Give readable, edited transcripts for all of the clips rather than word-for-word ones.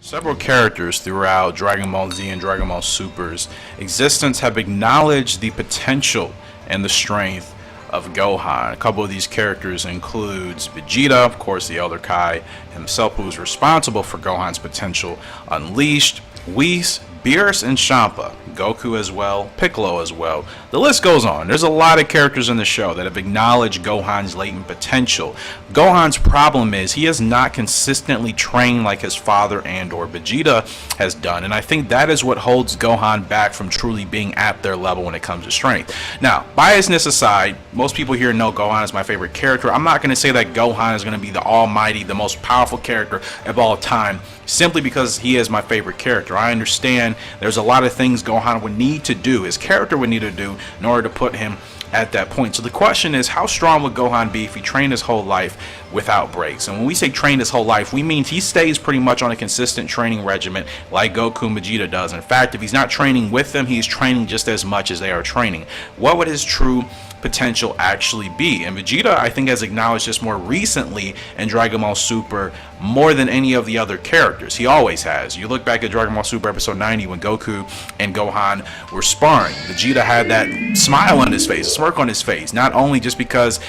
Several characters throughout Dragon Ball Z and Dragon Ball Super's existence have acknowledged the potential and the strength of Gohan. A couple of these characters includes Vegeta, of course the Elder Kai himself, who is responsible for Gohan's potential unleashed, Whis, Beerus, and Champa, Goku as well, Piccolo as well. The list goes on. There's a lot of characters in the show that have acknowledged Gohan's latent potential. Gohan's problem is he has not consistently trained like his father and or Vegeta has done, and I think that is what holds Gohan back from truly being at their level when it comes to strength. Now, biasness aside, most people here know Gohan is my favorite character. I'm not going to say that Gohan is going to be the almighty, the most powerful character of all time, simply because he is my favorite character. I understand there's a lot of things Gohan would need to do, his character would need to do, in order to put him at that point. So the question is, how strong would Gohan be if he trained his whole life without breaks? And when we say trained his whole life, we mean he stays pretty much on a consistent training regimen like Goku and Vegeta does. In fact, if he's not training with them, he's training just as much as they are training. What would his true potential actually be? And Vegeta, I think, has acknowledged this more recently in Dragon Ball Super more than any of the other characters. He always has. You look back at Dragon Ball Super episode 90 when Goku and Gohan were sparring. Vegeta had that smile on his face, a smirk on his face, not only just because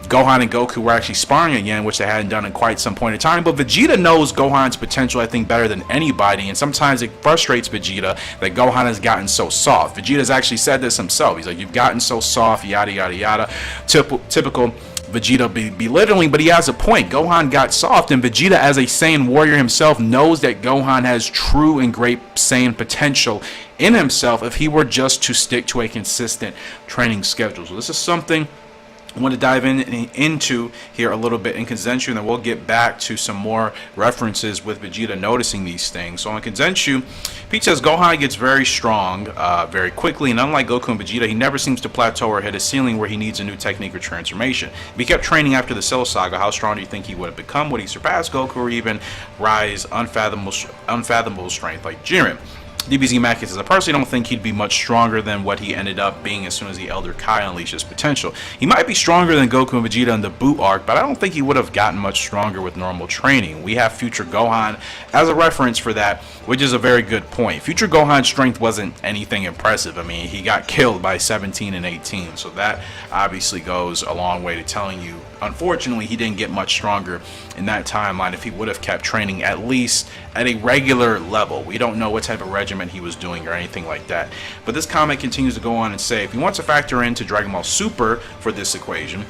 Gohan and Goku were actually sparring again, which they hadn't done in quite some point in time, but Vegeta knows Gohan's potential, I think, better than anybody, and sometimes it frustrates Vegeta that Gohan has gotten so soft. Vegeta's actually said this himself. He's like, you've gotten so soft, yada, yada, yada. Typical Vegeta belittling, but he has a point. Gohan got soft, and Vegeta, as a Saiyan warrior himself, knows that Gohan has true and great Saiyan potential in himself if he were just to stick to a consistent training schedule. So this is something I want to dive into here a little bit in Kensenshu, and then we'll get back to some more references with Vegeta noticing these things. So on Kensenshu, Pete says Gohan gets very strong very quickly, and unlike Goku and Vegeta, he never seems to plateau or hit a ceiling where he needs a new technique or transformation. If he kept training after the Cell Saga, how strong do you think he would have become? Would he surpass Goku or even rise unfathomable strength like Jiren? DBZ Mackey says, I personally don't think he'd be much stronger than what he ended up being as soon as the Elder Kai unleashed his potential. He might be stronger than Goku and Vegeta in the Buu arc, but I don't think he would have gotten much stronger with normal training. We have future Gohan as a reference for that, which is a very good point. Future Gohan's strength wasn't anything impressive. I mean, he got killed by 17 and 18, so that obviously goes a long way to telling you, unfortunately, he didn't get much stronger in that timeline if he would have kept training at least at a regular level. We don't know what type of regimen he was doing or anything like that. But this comment continues to go on and say, if you want to factor into Dragon Ball Super for this equation,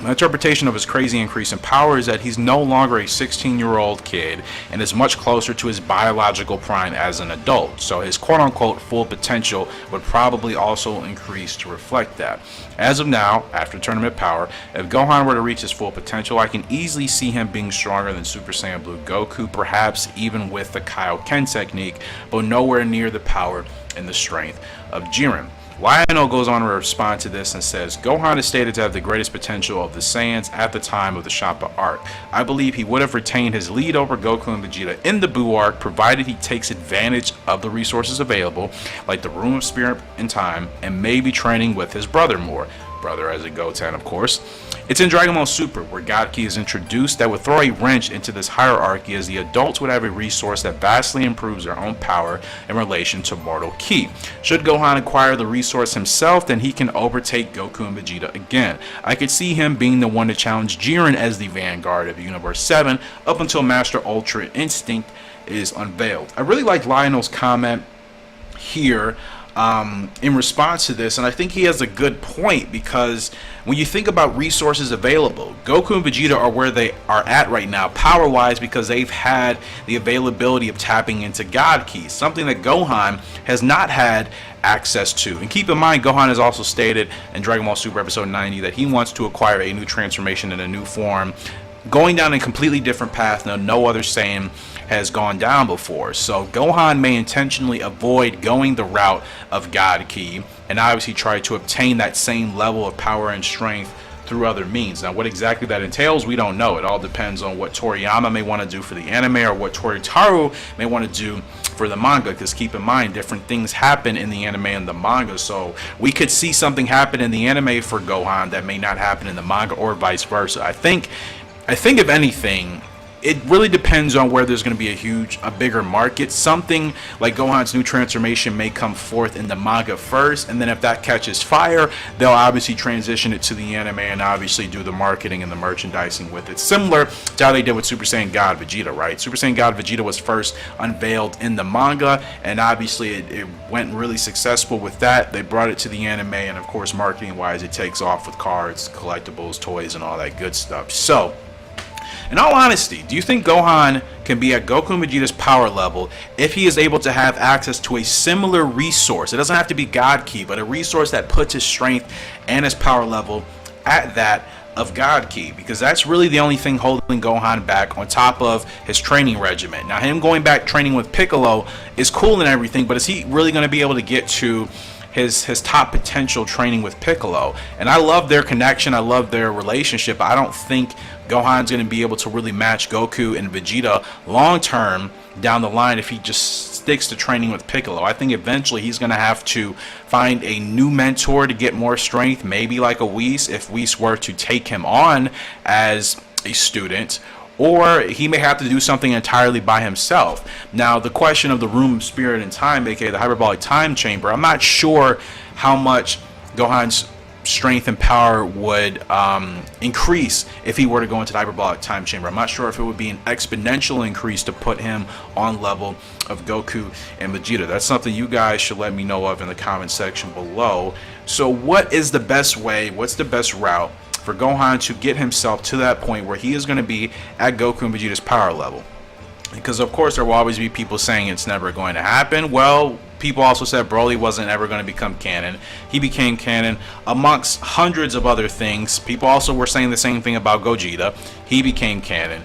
my interpretation of his crazy increase in power is that he's no longer a 16-year-old kid and is much closer to his biological prime as an adult. So his quote-unquote full potential would probably also increase to reflect that. As of now, after tournament power, if Gohan were to reach his full potential, I can easily see him being stronger than Super Saiyan Blue Goku, perhaps even with the Kaioken technique, but nowhere near the power and the strength of Jiren. Lionel goes on to respond to this and says, Gohan is stated to have the greatest potential of the Saiyans at the time of the Champa arc. I believe he would have retained his lead over Goku and Vegeta in the Buu arc, provided he takes advantage of the resources available, like the Room of Spirit and Time, and maybe training with his brother more. Brother as a Goten, of course. It's in Dragon Ball Super where God Ki is introduced that would throw a wrench into this hierarchy, as the adults would have a resource that vastly improves their own power in relation to mortal Ki. Should Gohan acquire the resource himself, then he can overtake Goku and Vegeta again. I could see him being the one to challenge Jiren as the vanguard of Universe 7 up until Master Ultra Instinct is unveiled. I really like Lionel's comment here in response to this, and I think he has a good point, because when you think about resources available, Goku and Vegeta are where they are at right now power wise because they've had the availability of tapping into God Ki, something that Gohan has not had access to. And keep in mind, Gohan has also stated in Dragon Ball Super episode 90 that he wants to acquire a new transformation in a new form, going down a completely different path that no other Saiyan has gone down before. So Gohan may intentionally avoid going the route of God Ki and obviously try to obtain that same level of power and strength through other means. Now, what exactly that entails, we don't know. It all depends on what Toriyama may want to do for the anime or what Toritaru may want to do for the manga, because keep in mind, different things happen in the anime and the manga. So we could see something happen in the anime for Gohan that may not happen in the manga, or vice versa. I think if anything, it really depends on where there's going to be a bigger market. Something like Gohan's new transformation may come forth in the manga first, and then if that catches fire, they'll obviously transition it to the anime and obviously do the marketing and the merchandising with it. Similar to how they did with Super Saiyan God Vegeta, right? Super Saiyan God Vegeta was first unveiled in the manga, and obviously it went really successful with that. They brought it to the anime, and of course, marketing wise, it takes off with cards, collectibles, toys, and all that good stuff. So, in all honesty, do you think Gohan can be at Goku and Vegeta's power level if he is able to have access to a similar resource? It doesn't have to be God Ki, but a resource that puts his strength and his power level at that of God Ki, because that's really the only thing holding Gohan back, on top of his training regimen. Now, him going back training with Piccolo is cool and everything, but is he really going to be able to get to his top potential training with Piccolo? And I love their connection, I love their relationship. I don't think Gohan's going to be able to really match Goku and Vegeta long term down the line if he just sticks to training with Piccolo. I think eventually he's going to have to find a new mentor to get more strength, maybe like a Whis, if Whis were to take him on as a student, or he may have to do something entirely by himself. Now, the question of the Room of Spirit and Time, aka the Hyperbolic Time Chamber, I'm not sure how much Gohan's strength and power would increase if he were to go into the Hyperbolic Time Chamber. I'm not sure if it would be an exponential increase to put him on level of Goku and Vegeta. That's something you guys should let me know of in the comment section below. So what is the best way, what's the best route for Gohan to get himself to that point where he is going to be at Goku and Vegeta's power level? Because of course there will always be people saying it's never going to happen. Well, people also said Broly wasn't ever going to become canon. He became canon amongst hundreds of other things. People also were saying the same thing about Gogeta. He became canon.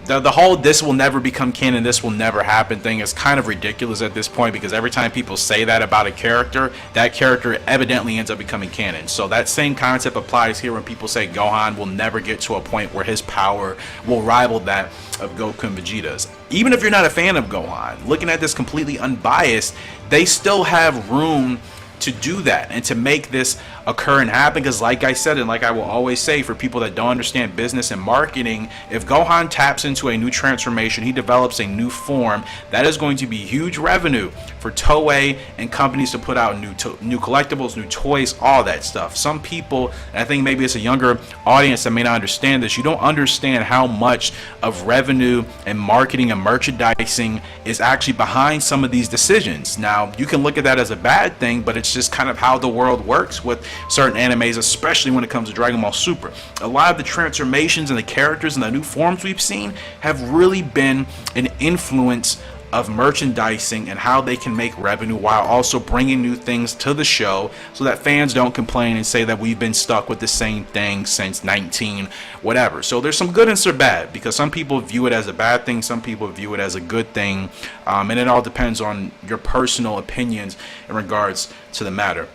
The whole "this will never become canon, this will never happen" thing is kind of ridiculous at this point, because every time people say that about a character, that character evidently ends up becoming canon. So that same concept applies here when people say Gohan will never get to a point where his power will rival that of Goku and Vegeta's. Even if you're not a fan of Gohan, looking at this completely unbiased, they still have room to do that and to make this occur and happen. Because like I said, and like I will always say, for people that don't understand business and marketing, if Gohan taps into a new transformation, he develops a new form, that is going to be huge revenue for Toei and companies to put out new collectibles, new toys, all that stuff. Some people, and I think maybe it's a younger audience that may not understand this, you don't understand how much of revenue and marketing and merchandising is actually behind some of these decisions. Now, you can look at that as a bad thing, but it's just kind of how the world works with certain animes, especially when it comes to Dragon Ball Super. A lot of the transformations and the characters and the new forms we've seen have really been an influence of merchandising and how they can make revenue while also bringing new things to the show, so that fans don't complain and say that we've been stuck with the same thing since 19 whatever. So there's some good and some bad, because some people view it as a bad thing, some people view it as a good thing, and it all depends on your personal opinions in regards to the matter.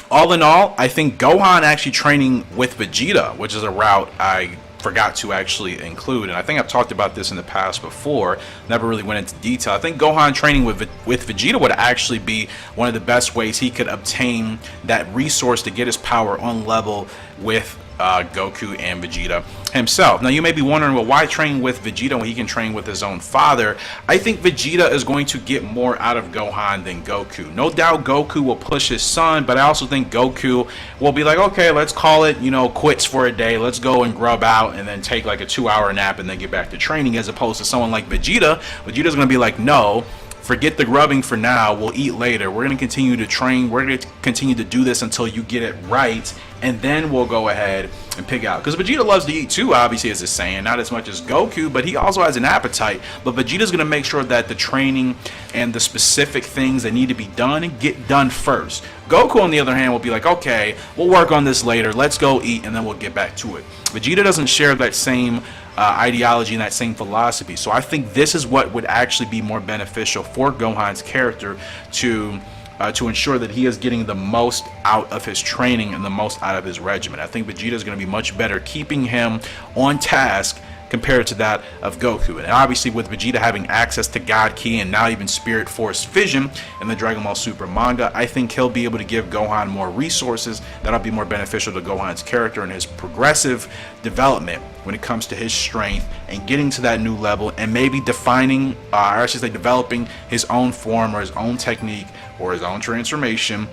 All in all, I think Gohan actually training with Vegeta, which is a route I forgot to actually include, and I think I've talked about this in the past before, never really went into detail. I think Gohan training with Vegeta would actually be one of the best ways he could obtain that resource to get his power on level with Goku and Vegeta himself. Now, you may be wondering, well, why train with Vegeta when he can train with his own father? I think Vegeta is going to get more out of Gohan than Goku. No doubt Goku will push his son, but I also think Goku will be like, okay, let's call it, quits for a day. Let's go and grub out and then take like a 2-hour nap and then get back to training, as opposed to someone like Vegeta. Vegeta's going to be like, no, forget the grubbing for now. We'll eat later. We're going to continue to train. We're going to continue to do this until you get it right, and then we'll go ahead and pick out. Because Vegeta loves to eat too, obviously, as it's saying. Not as much as Goku, but he also has an appetite. But Vegeta's going to make sure that the training and the specific things that need to be done get done first. Goku, on the other hand, will be like, okay, we'll work on this later. Let's go eat, and then we'll get back to it. Vegeta doesn't share that same ideology and that same philosophy. So I think this is what would actually be more beneficial for Gohan's character to ensure that he is getting the most out of his training and the most out of his regimen. I think Vegeta is going to be much better keeping him on task compared to that of Goku. And obviously with Vegeta having access to God Ki and now even Spirit Force Vision in the Dragon Ball Super manga, I think he'll be able to give Gohan more resources that'll be more beneficial to Gohan's character and his progressive development when it comes to his strength and getting to that new level, and maybe defining, or I should say developing his own form or his own technique or his own transformation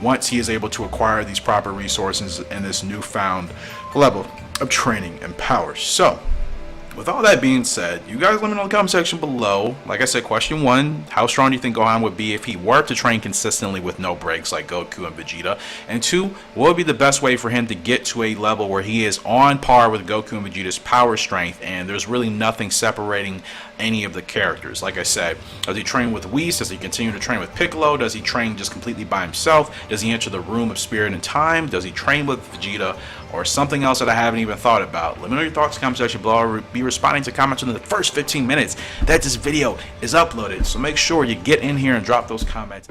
once he is able to acquire these proper resources and this newfound level of training and power. So with all that being said, you guys let me know in the comment section below. Like I said, question 1, how strong do you think Gohan would be if he were to train consistently with no breaks like Goku and Vegeta? And 2, what would be the best way for him to get to a level where he is on par with Goku and Vegeta's power strength and there's really nothing separating any of the characters? Like I said, does he train with Whis? Does he continue to train with Piccolo? Does he train just completely by himself? Does he enter the room of spirit and time? Does he train with Vegeta or something else that I haven't even thought about? Let me know your thoughts in the comment section below. I'll be responding to comments in the first 15 minutes that this video is uploaded, so make sure you get in here and drop those comments.